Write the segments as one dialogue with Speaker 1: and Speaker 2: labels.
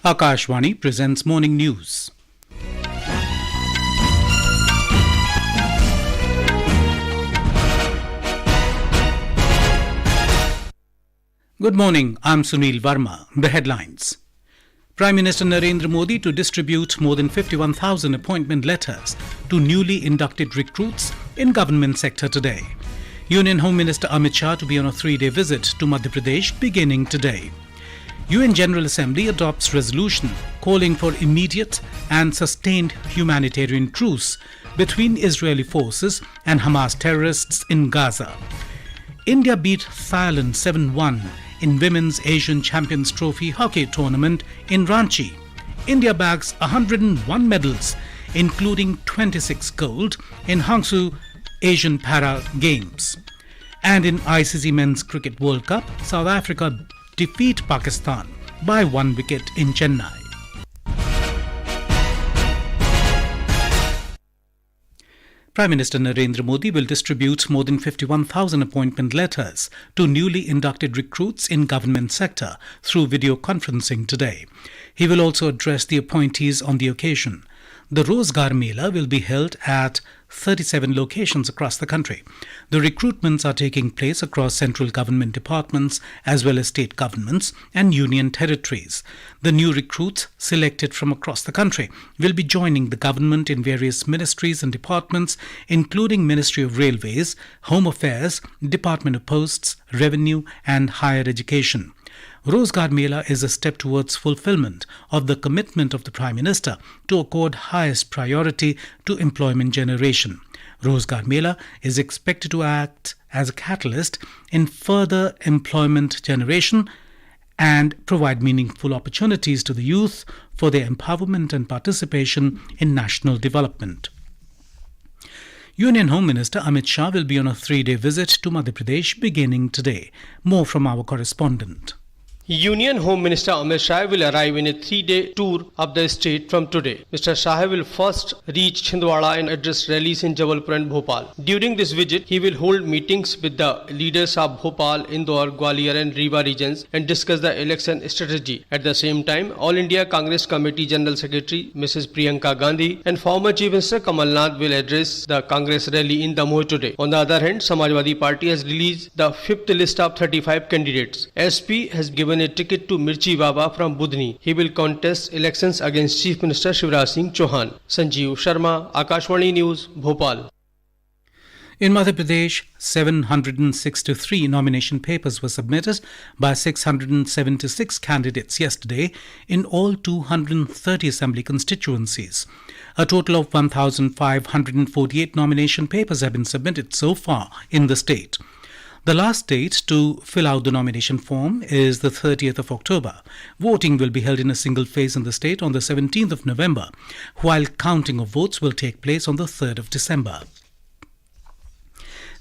Speaker 1: Akashvani presents morning news. Good morning, I'm Sunil Verma. The headlines. Prime Minister Narendra Modi to distribute more than 51,000 appointment letters to newly inducted recruits in government sector today. Union Home Minister Amit Shah to be on a 3-day visit to Madhya Pradesh beginning today. UN General Assembly adopts resolution calling for immediate and sustained humanitarian truce between Israeli forces and Hamas terrorists in Gaza. India beat Thailand 7-1 in Women's Asian Champions Trophy hockey tournament in Ranchi. India bags 101 medals, including 26 gold in Hangzhou Asian Para Games. And in ICC Men's Cricket World Cup, South Africa defeat Pakistan by 1 wicket in Chennai. Prime Minister Narendra Modi will distribute more than 51,000 appointment letters to newly inducted recruits in government sector through video conferencing today. He will also address the appointees on the occasion. The Rozgar Mela will be held at 37 locations across the country. The recruitments are taking place across central government departments as well as state governments and union territories. The new recruits selected from across the country will be joining the government in various ministries and departments, including Ministry of Railways, Home Affairs, Department of Posts, Revenue and Higher Education. Rozgar Mela is a step towards fulfillment of the commitment of the Prime Minister to accord highest priority to employment generation. Rozgar Mela is expected to act as a catalyst in further employment generation and provide meaningful opportunities to the youth for their empowerment and participation in national development. Union Home Minister Amit Shah will be on a 3-day visit to Madhya Pradesh beginning today. More from our correspondent.
Speaker 2: Union Home Minister Amit Shah will arrive in a 3-day tour of the state from today. Mr. Shah will first reach Chhindwara and address rallies in Jabalpur and Bhopal. During this visit, he will hold meetings with the leaders of Bhopal, Indore, Gwalior and Rewa regions and discuss the election strategy. At the same time, All India Congress Committee General Secretary Mrs. Priyanka Gandhi and former Chief Minister Kamal Nath will address the Congress rally in Damoh today. On the other hand, Samajwadi Party has released the 5th list of 35 candidates. SP has given a ticket to Mirchi Baba from Budni. He will contest elections against Chief Minister Shivraj Singh Chauhan. Sanjeev Sharma, Akashvani News, Bhopal.
Speaker 1: In Madhya Pradesh, 763 nomination papers were submitted by 676 candidates yesterday in all 230 assembly constituencies. A total of 1,548 nomination papers have been submitted so far in the state. The last date to fill out the nomination form is the 30th of October. Voting will be held in a single phase in the state on the 17th of November, while counting of votes will take place on the 3rd of December.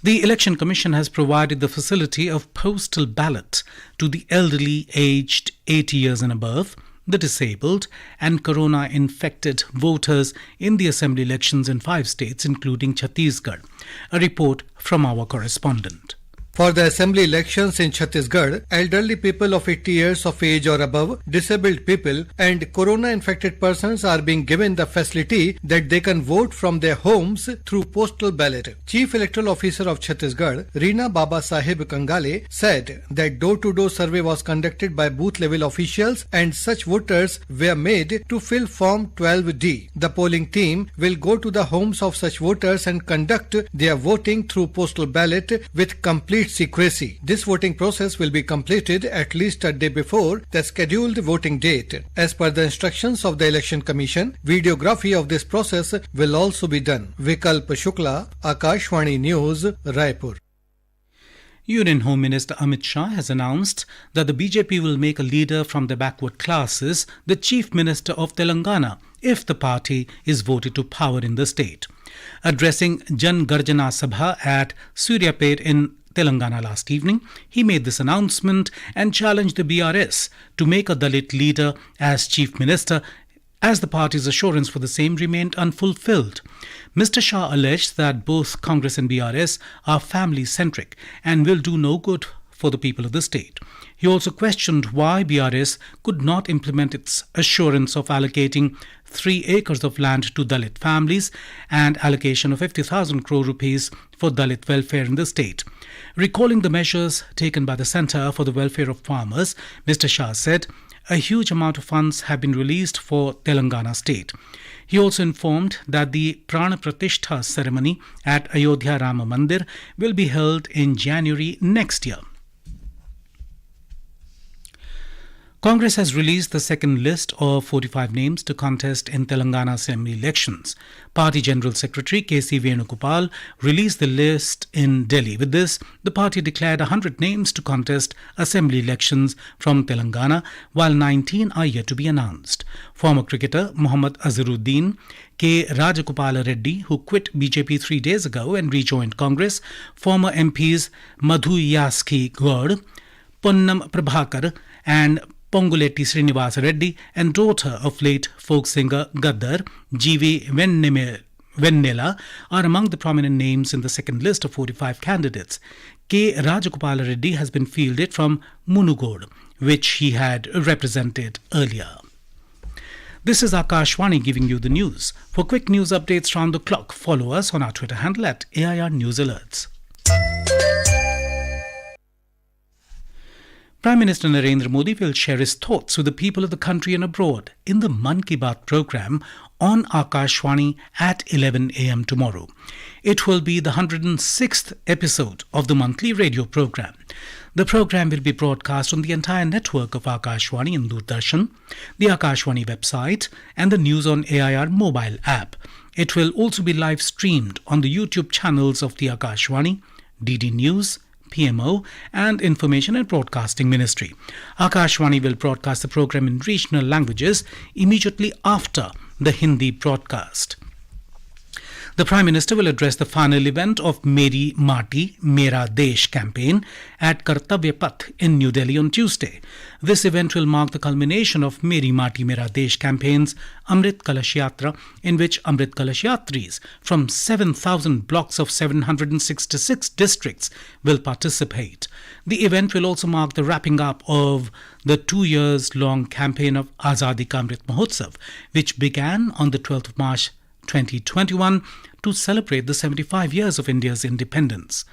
Speaker 1: The Election Commission has provided the facility of Postal Ballot to the elderly aged 80 years and above, the disabled and corona-infected voters in the assembly elections in 5 states, including Chhattisgarh. A report from our correspondent.
Speaker 3: For the assembly elections in Chhattisgarh, elderly people of 80 years of age or above, disabled people and corona-infected persons are being given the facility that they can vote from their homes through postal ballot. Chief Electoral Officer of Chhattisgarh, Reena Baba Sahib Kangale, said that door-to-door survey was conducted by booth-level officials and such voters were made to fill Form 12D. The polling team will go to the homes of such voters and conduct their voting through postal ballot with complete secrecy. This voting process will be completed at least a day before the scheduled voting date. As per the instructions of the Election Commission, videography of this process will also be done. Vikalp Shukla, Akashvani News, Raipur.
Speaker 1: Union Home Minister Amit Shah has announced that the BJP will make a leader from the backward classes the Chief Minister of Telangana if the party is voted to power in the state. Addressing Jan Garjana Sabha at Suryapet in Telangana last evening, he made this announcement and challenged the BRS to make a Dalit leader as Chief Minister, as the party's assurance for the same remained unfulfilled. Mr. Shah alleged that both Congress and BRS are family-centric and will do no good for the people of the state. He also questioned why BRS could not implement its assurance of allocating 3 acres of land to Dalit families and allocation of 50,000 crore rupees for Dalit welfare in the state. Recalling the measures taken by the Centre for the Welfare of Farmers, Mr. Shah said a huge amount of funds have been released for Telangana state. He also informed that the Prana Pratishtha ceremony at Ayodhya Rama Mandir will be held in January next year. Congress has released the second list of 45 names to contest in Telangana Assembly elections. Party General Secretary K.C. Venugopal released the list in Delhi. With this, the party declared 100 names to contest Assembly elections from Telangana, while 19 are yet to be announced. Former cricketer Mohammad Azharuddin, K. Rajagopala Reddy, who quit BJP 3 days ago and rejoined Congress, former MPs Madhu Yaski Gaur, Ponnam Prabhakar and Ponguletti Srinivasa Reddy, and daughter of late folk singer Gaddar, G.V. Vennela, are among the prominent names in the second list of 45 candidates. K. Rajagopala Reddy has been fielded from Munugod, which he had represented earlier. This is Akashwani giving you the news. For quick news updates round the clock, follow us on our Twitter handle at AIR News Alerts. Prime Minister Narendra Modi will share his thoughts with the people of the country and abroad in the Mann Ki Baat program on Akashwani at 11 a.m. tomorrow. It will be the 106th episode of the monthly radio program. The program will be broadcast on the entire network of Akashwani and Darshan, the Akashwani website, and the News on AIR mobile app. It will also be live streamed on the YouTube channels of the Akashwani, DD News, PMO and Information and Broadcasting Ministry. Akashwani will broadcast the program in regional languages immediately after the Hindi broadcast. The Prime Minister will address the final event of Meri Mati, Mera Desh campaign at Kartavya Path in New Delhi on Tuesday. This event will mark the culmination of Meri Mati, Mera Desh campaign's Amrit Kalash Yatra, in which Amrit Kalash Yatris from 7,000 blocks of 766 districts will participate. The event will also mark the wrapping up of the 2 years long campaign of Azadi Ka Amrit Mahotsav, which began on the 12th of March 2021 to celebrate the 75 years of India's independence.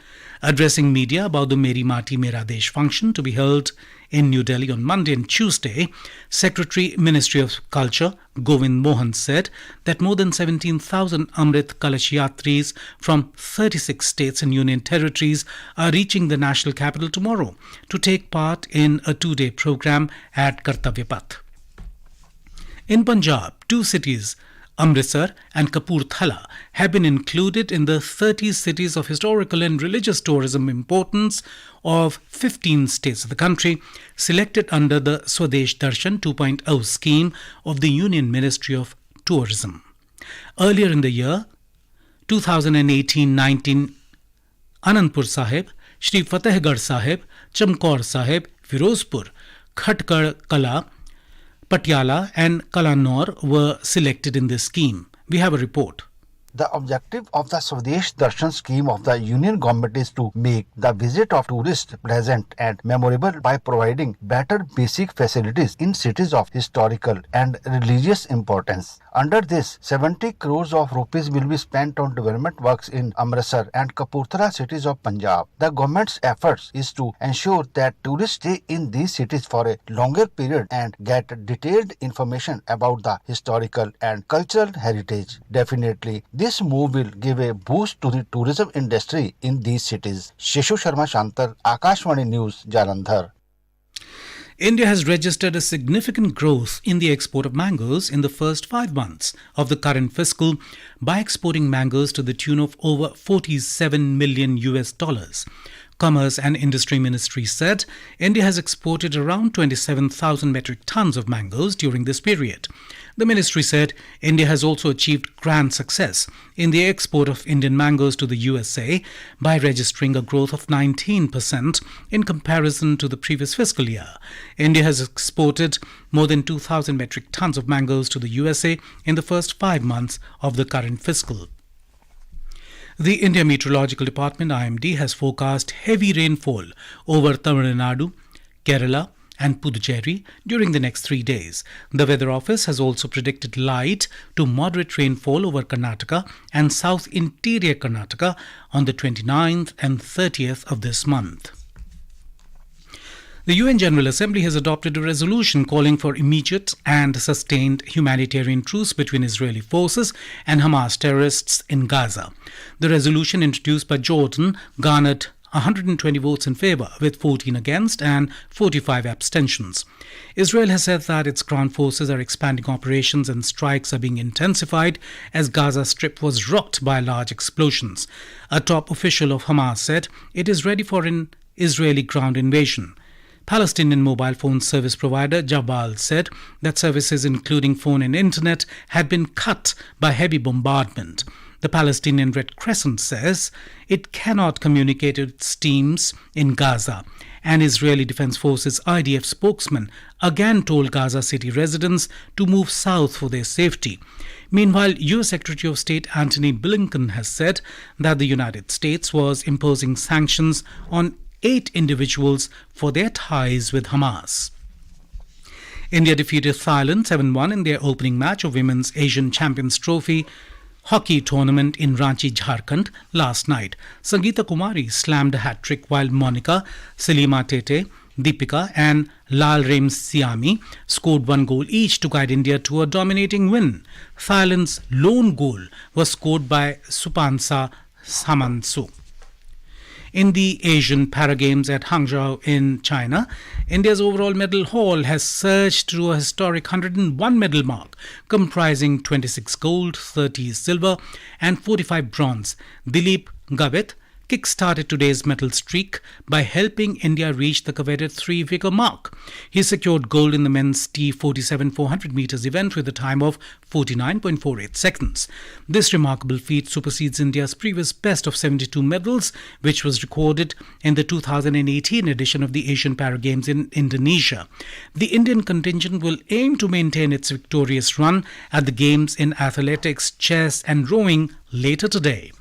Speaker 1: Addressing media about the Meri Mati Mera Desh function to be held in New Delhi on Monday and Tuesday, Secretary Ministry of Culture Govind Mohan said that more than 17,000 Amrit Kalash Yatris from 36 states and union territories are reaching the national capital tomorrow to take part in a 2-day program at Kartavya Path. In Punjab, 2 cities, Amritsar and Kapurtala, have been included in the 30 cities of historical and religious tourism importance of 15 states of the country, selected under the Swadesh Darshan 2.0 scheme of the Union Ministry of Tourism. Earlier in the year, 2018-19, Anandpur Sahib, Shri Fatehgarh Sahib, Chamkaur Sahib, Firozpur, Khatkar Kala, Patiala and Kalanor were selected in this scheme. We have a report.
Speaker 4: The objective of the Swadesh Darshan scheme of the Union Government is to make the visit of tourists pleasant and memorable by providing better basic facilities in cities of historical and religious importance. Under this, 70 crores of rupees will be spent on development works in Amritsar and Kapurthala cities of Punjab. The government's efforts is to ensure that tourists stay in these cities for a longer period and get detailed information about the historical and cultural heritage. Definitely, this move will give a boost to the tourism industry in these cities. Shishu Sharma Shantar, Akashwani News, Jalandhar.
Speaker 1: India has registered a significant growth in the export of mangoes in the first 5 months of the current fiscal by exporting mangoes to the tune of over $47 million. Commerce and Industry Ministry said India has exported around 27,000 metric tons of mangoes during this period. The ministry said India has also achieved grand success in the export of Indian mangoes to the USA by registering a growth of 19% in comparison to the previous fiscal year. India has exported more than 2,000 metric tons of mangoes to the USA in the first 5 months of the current fiscal. The India Meteorological Department IMD has forecast heavy rainfall over Tamil Nadu, Kerala and Puducherry during the next 3 days. The Weather Office has also predicted light to moderate rainfall over Karnataka and south interior Karnataka on the 29th and 30th of this month. The UN General Assembly has adopted a resolution calling for immediate and sustained humanitarian truce between Israeli forces and Hamas terrorists in Gaza. The resolution, introduced by Jordan, garnered 120 votes in favour, with 14 against and 45 abstentions. Israel has said that its ground forces are expanding operations and strikes are being intensified as Gaza Strip was rocked by large explosions. A top official of Hamas said it is ready for an Israeli ground invasion. Palestinian mobile phone service provider Jabal said that services including phone and internet had been cut by heavy bombardment. The Palestinian Red Crescent says it cannot communicate with its teams in Gaza. An Israeli Defense Forces IDF spokesman again told Gaza City residents to move south for their safety. Meanwhile, US Secretary of State Antony Blinken has said that the United States was imposing sanctions on 8 individuals for their ties with Hamas. India defeated Thailand 7-1 in their opening match of Women's Asian Champions Trophy hockey tournament in Ranchi, Jharkhand last night. Sangeeta Kumari slammed a hat-trick while Monica, Salima Tete, Deepika and Lal Rem Siami scored 1 goal each to guide India to a dominating win. Thailand's lone goal was scored by Supansa Samansu. In the Asian Para Games at Hangzhou in China, India's overall medal haul has surged to a historic 101 medal mark, comprising 26 gold, 30 silver and 45 bronze. Dilip Gavitt kick-started today's medal streak by helping India reach the coveted 3-figure mark. He secured gold in the men's T47 400 meters event with a time of 49.48 seconds. This remarkable feat supersedes India's previous best of 72 medals, which was recorded in the 2018 edition of the Asian Para Games in Indonesia. The Indian contingent will aim to maintain its victorious run at the Games in athletics, chess and rowing later today.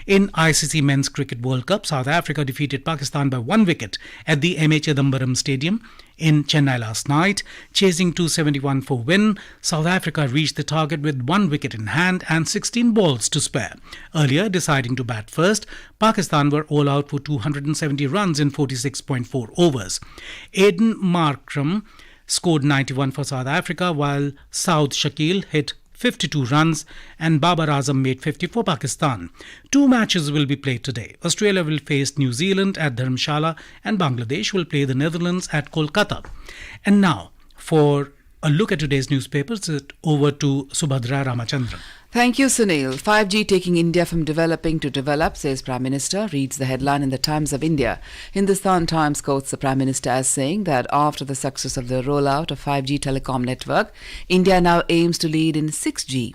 Speaker 1: In ICC Men's Cricket World Cup, South Africa defeated Pakistan by 1 wicket at the MH Chidambaram Stadium in Chennai last night. Chasing 271 for win, South Africa reached the target with 1 wicket in hand and 16 balls to spare. Earlier, deciding to bat first, Pakistan were all out for 270 runs in 46.4 overs. Aiden Markram scored 91 for South Africa, while Saud Shakil hit 52 runs and Babar Azam made 50 for Pakistan. 2 matches will be played today. Australia will face New Zealand at Dharamshala and Bangladesh will play the Netherlands at Kolkata. And now, for a look at today's newspapers, over to Subhadra Ramachandran.
Speaker 5: Thank you, Sunil. 5G taking India from developing to develop, says Prime Minister, reads the headline in the Times of India. Hindustan Times quotes the Prime Minister as saying that after the success of the rollout of 5G telecom network, India now aims to lead in 6G.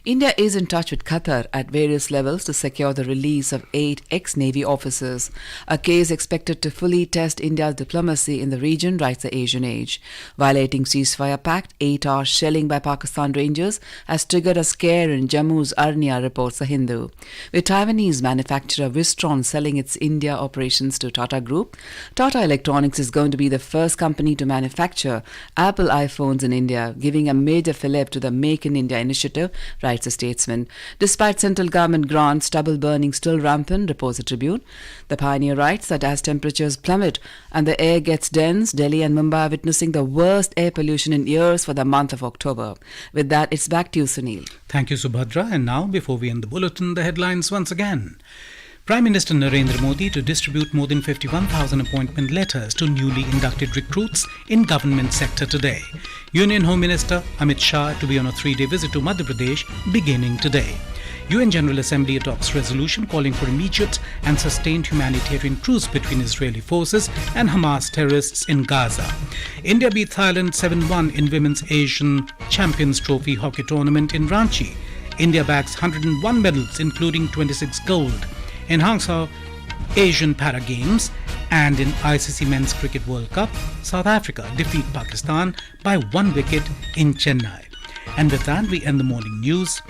Speaker 5: India is in touch with Qatar at various levels to secure the release of 8 ex-Navy officers, a case expected to fully test India's diplomacy in the region, writes the Asian Age. Violating ceasefire pact, 8-hour shelling by Pakistan Rangers has triggered a scare in Jammu's Arnia, reports the Hindu. With Taiwanese manufacturer Wistron selling its India operations to Tata Group, Tata Electronics is going to be the first company to manufacture Apple iPhones in India, giving a major fillip to the Make in India initiative, writes a statesman. Despite central government grants, stubble burning still rampant, reports the Tribune. The Pioneer writes that as temperatures plummet and the air gets dense, Delhi and Mumbai are witnessing the worst air pollution in years for the month of October. With that, it's back to you, Sunil.
Speaker 1: Thank you, Subhadra. And now, before we end the bulletin, the headlines once again. Prime Minister Narendra Modi to distribute more than 51,000 appointment letters to newly inducted recruits in government sector today. Union Home Minister Amit Shah to be on a 3-day visit to Madhya Pradesh beginning today. UN General Assembly adopts resolution calling for immediate and sustained humanitarian truce between Israeli forces and Hamas terrorists in Gaza. India beat Thailand 7-1 in Women's Asian Champions Trophy hockey tournament in Ranchi. India bags 101 medals, including 26 gold. In Hangzhou Asian Para Games and in ICC Men's Cricket World Cup, South Africa defeat Pakistan by 1 wicket in Chennai. And with that, we end the morning news.